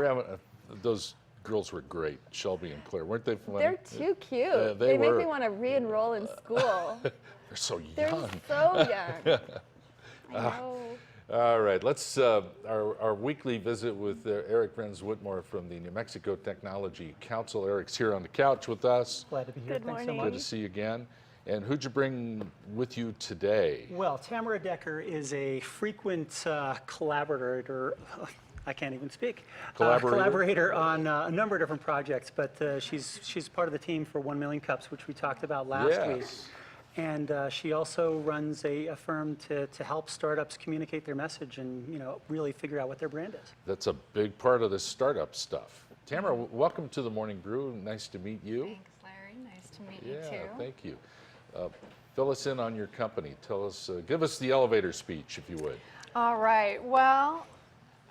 We're having those girls were great, Shelby and Claire, weren't they fun? They're too cute. They make were. me want to re-enroll in school. They're so They're young. so young. I know. All right, let's our weekly visit with Eric Renz-Whitmore from the New Mexico Technology Council. Eric's here on the couch with us. Glad to be here. Good Thanks so morning. much. Good to see you again. And who'd you bring with you today? Well, Tamara Decker is a frequent collaborator. I can't even speak. Collaborator on a number of different projects, but she's part of the team for 1 Million Cups, which we talked about last week. And she also runs a firm to help startups communicate their message and really figure out what their brand is. That's a big part of this startup stuff. Tamara, welcome to the Morning Brew. Nice to meet you. Thanks, Larry. Nice to meet you too. Yeah, thank you. Fill us in on your company. Tell us, give us the elevator speech, if you would. All right. Well,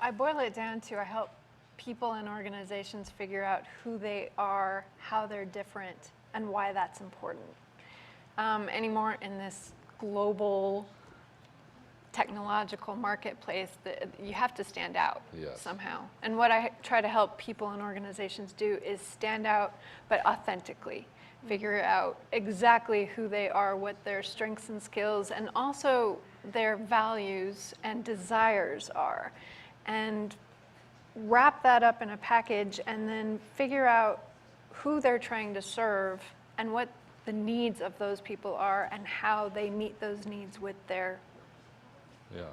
I boil it down to I help people and organizations figure out who they are, how they're different, and why that's important. Anymore in this global technological marketplace, that you have to stand out somehow. And what I try to help people and organizations do is stand out, but authentically. Figure out exactly who they are, what their strengths and skills, and also their values and desires are. And wrap that up in a package and then figure out who they're trying to serve and what the needs of those people are and how they meet those needs with their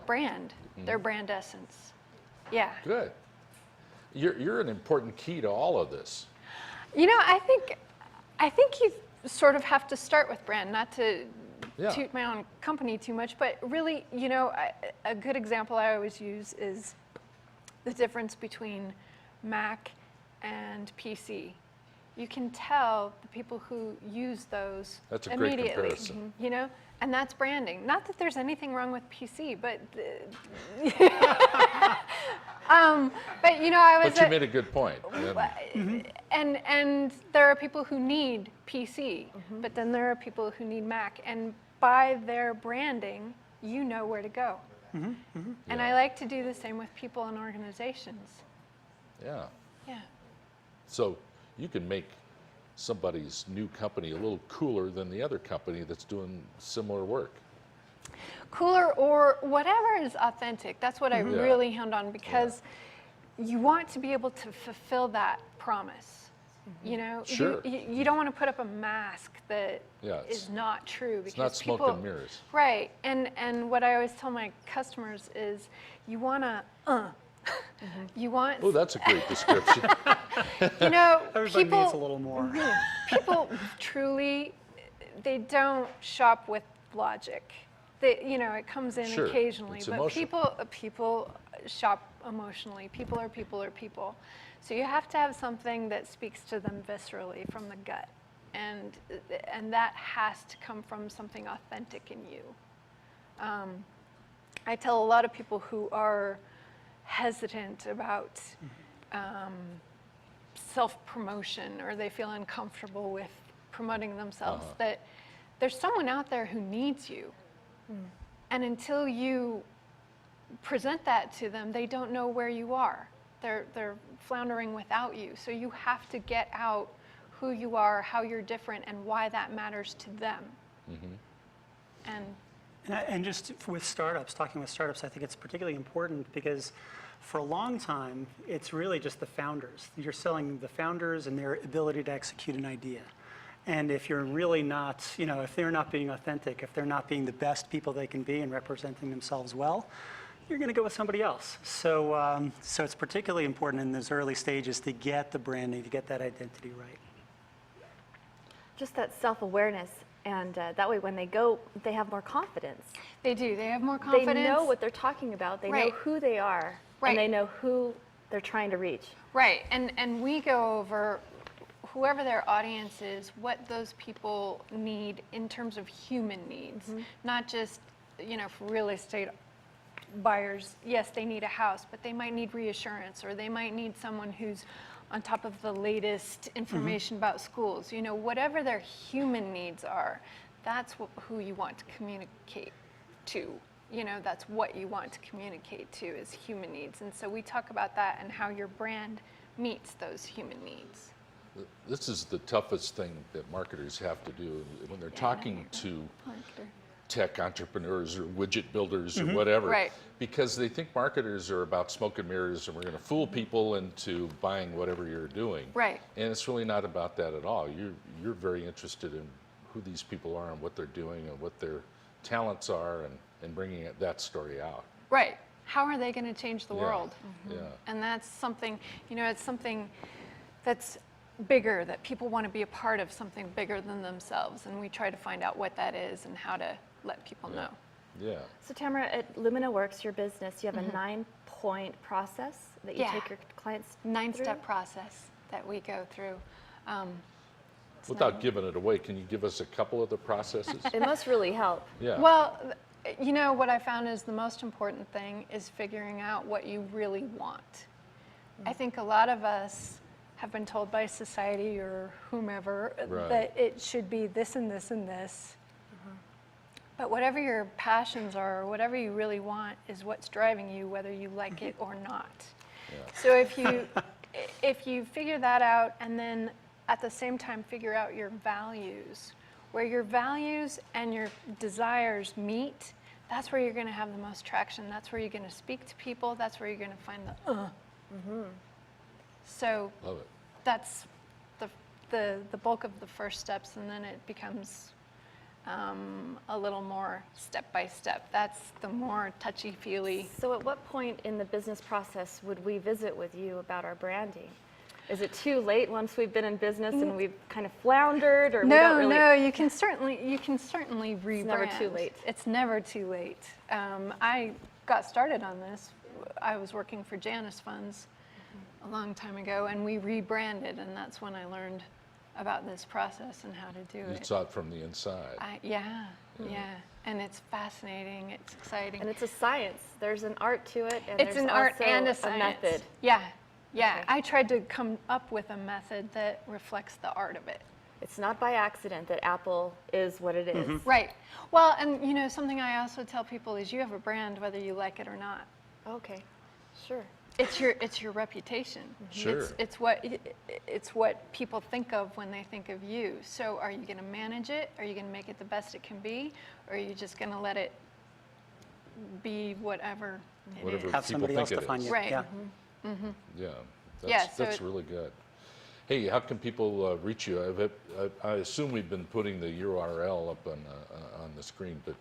brand, their brand essence. Yeah. Good. You're an important key to all of this. I think you sort of have to start with brand, not to toot my own company too much, but really, a good example I always use is the difference between Mac and PC. You can tell the people who use those That's a great immediately, comparison. And that's branding. Not that there's anything wrong with PC, but I was. But you made a good point. And there are people who need PC, but then there are people who need Mac, and by their branding, you know where to go. And I like to do the same with people and organizations. Yeah. Yeah. So you can make somebody's new company a little cooler than the other company that's doing similar work. Cooler or whatever is authentic. That's what I really hound on, because you want to be able to fulfill that promise. Sure. You don't want to put up a mask that is not true. Because it's not smoke and mirrors. Right. And what I always tell my customers is you want to, you want. Oh, that's a great description. Everybody people needs a little more. People truly, they don't shop with logic. It comes in occasionally, it's but emotional. people shop emotionally. People are people. So you have to have something that speaks to them viscerally from the gut, and that has to come from something authentic in you. I tell a lot of people who are hesitant about self-promotion, or they feel uncomfortable with promoting themselves, that there's someone out there who needs you. And until you present that to them, they don't know where you are. They're floundering without you. So you have to get out who you are, how you're different, and why that matters to them. And just with startups, talking with startups, I think it's particularly important because for a long time, it's really just the founders. You're selling the founders and their ability to execute an idea. And if you're really not, if they're not being authentic, if they're not being the best people they can be and representing themselves well, you're going to go with somebody else. So, so it's particularly important in those early stages to get the branding, to get that identity right. Just that self-awareness, and that way when they go, they have more confidence. They do. They have more confidence. They know what they're talking about. They know who they are, and they know who they're trying to reach. Right. And we go over whoever their audience is, what those people need in terms of human needs, not just, for real estate buyers, yes, they need a house, but they might need reassurance, or they might need someone who's on top of the latest information about schools. Whatever their human needs are, that's who you want to communicate to. that's what you want to communicate to is human needs. And so we talk about that and how your brand meets those human needs. This is the toughest thing that marketers have to do when they're talking to tech entrepreneurs or widget builders or whatever, Right. because they think marketers are about smoke and mirrors and we're going to fool people into buying whatever you're doing. Right. And it's really not about that at all. You're very interested in who these people are and what they're doing and what their talents are and bringing that story out. Right. How are they going to change the world? Yeah. And that's something, it's something that's bigger, that people want to be a part of something bigger than themselves. And we try to find out what that is and how to let people know. Yeah. So Tamara, at Lumina Works, your business, you have a 9-point process that you take your clients 9-step through? process that we go through. Without giving it away, can you give us a couple of the processes? It must really help. Yeah. Well, what I found is the most important thing is figuring out what you really want. I think a lot of us have been told by society or whomever that it should be this and this and this. But whatever your passions are, or whatever you really want, is what's driving you, whether you like it or not. Yeah. So if you figure that out, and then at the same time figure out your values, where your values and your desires meet, that's where you're going to have the most traction. That's where you're going to speak to people. That's where you're going to find the So Love it. that's the bulk of the first steps, and then it becomes a little more step by step. That's the more touchy-feely. So at what point in the business process would we visit with you about our branding? Is it too late once we've been in business and we've kind of floundered, or we don't really? No, you can certainly rebrand. It's never too late. It's never too late. I got started on this. I was working for Janus Funds a long time ago, and we rebranded, and that's when I learned about this process and how to do You it. saw it from the inside. Yeah, and it's fascinating. It's exciting. And it's a science. There's an art to it, and It's there's an art also and a science. method. Yeah. Okay. I tried to come up with a method that reflects the art of it. It's not by accident that Apple is what it is. Right. Well, and something I also tell people is you have a brand whether you like it or not. Okay, sure. It's your reputation. Sure. It's what people think of when they think of you. So are you going to manage it? Are you going to make it the best it can be? Or are you just going to let it be whatever it Whatever is? Have people somebody think else it define is. you. Right. Yeah. Yeah. Yeah, so That's really good. Hey, how can people reach you? I assume we've been putting the URL up on the screen, but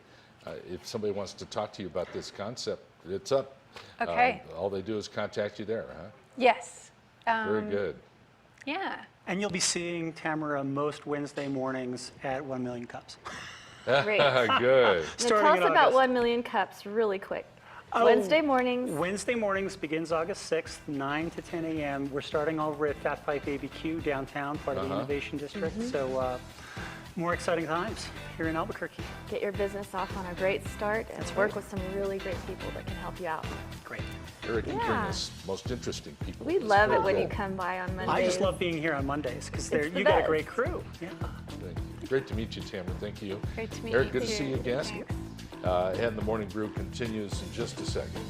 if somebody wants to talk to you about this concept, it's up. Okay. All they do is contact you there, huh? Yes. Very good. Yeah. And you'll be seeing Tamara most Wednesday mornings at 1 Million Cups. Great. Good. Now Starting tell in us about August. 1 Million Cups really quick. Oh, Wednesday mornings. Wednesday mornings begins August 6th, 9 to 10 a.m. We're starting over at Fat Pipe ABQ downtown, part of the Innovation District. So more exciting times here in Albuquerque. Get your business off on a great start and work with some really great people that can help you out. Great. Eric, you bring Yeah. us most interesting people. We It's love it very when you good. come by on Mondays. I just love being here on Mondays because It's the you got a best. great crew. Yeah. Thank you. Great to meet you, Tamara. Thank you. Great to meet Eric, you good to too. see you again. Thanks. And the Morning Brew continues in just a second.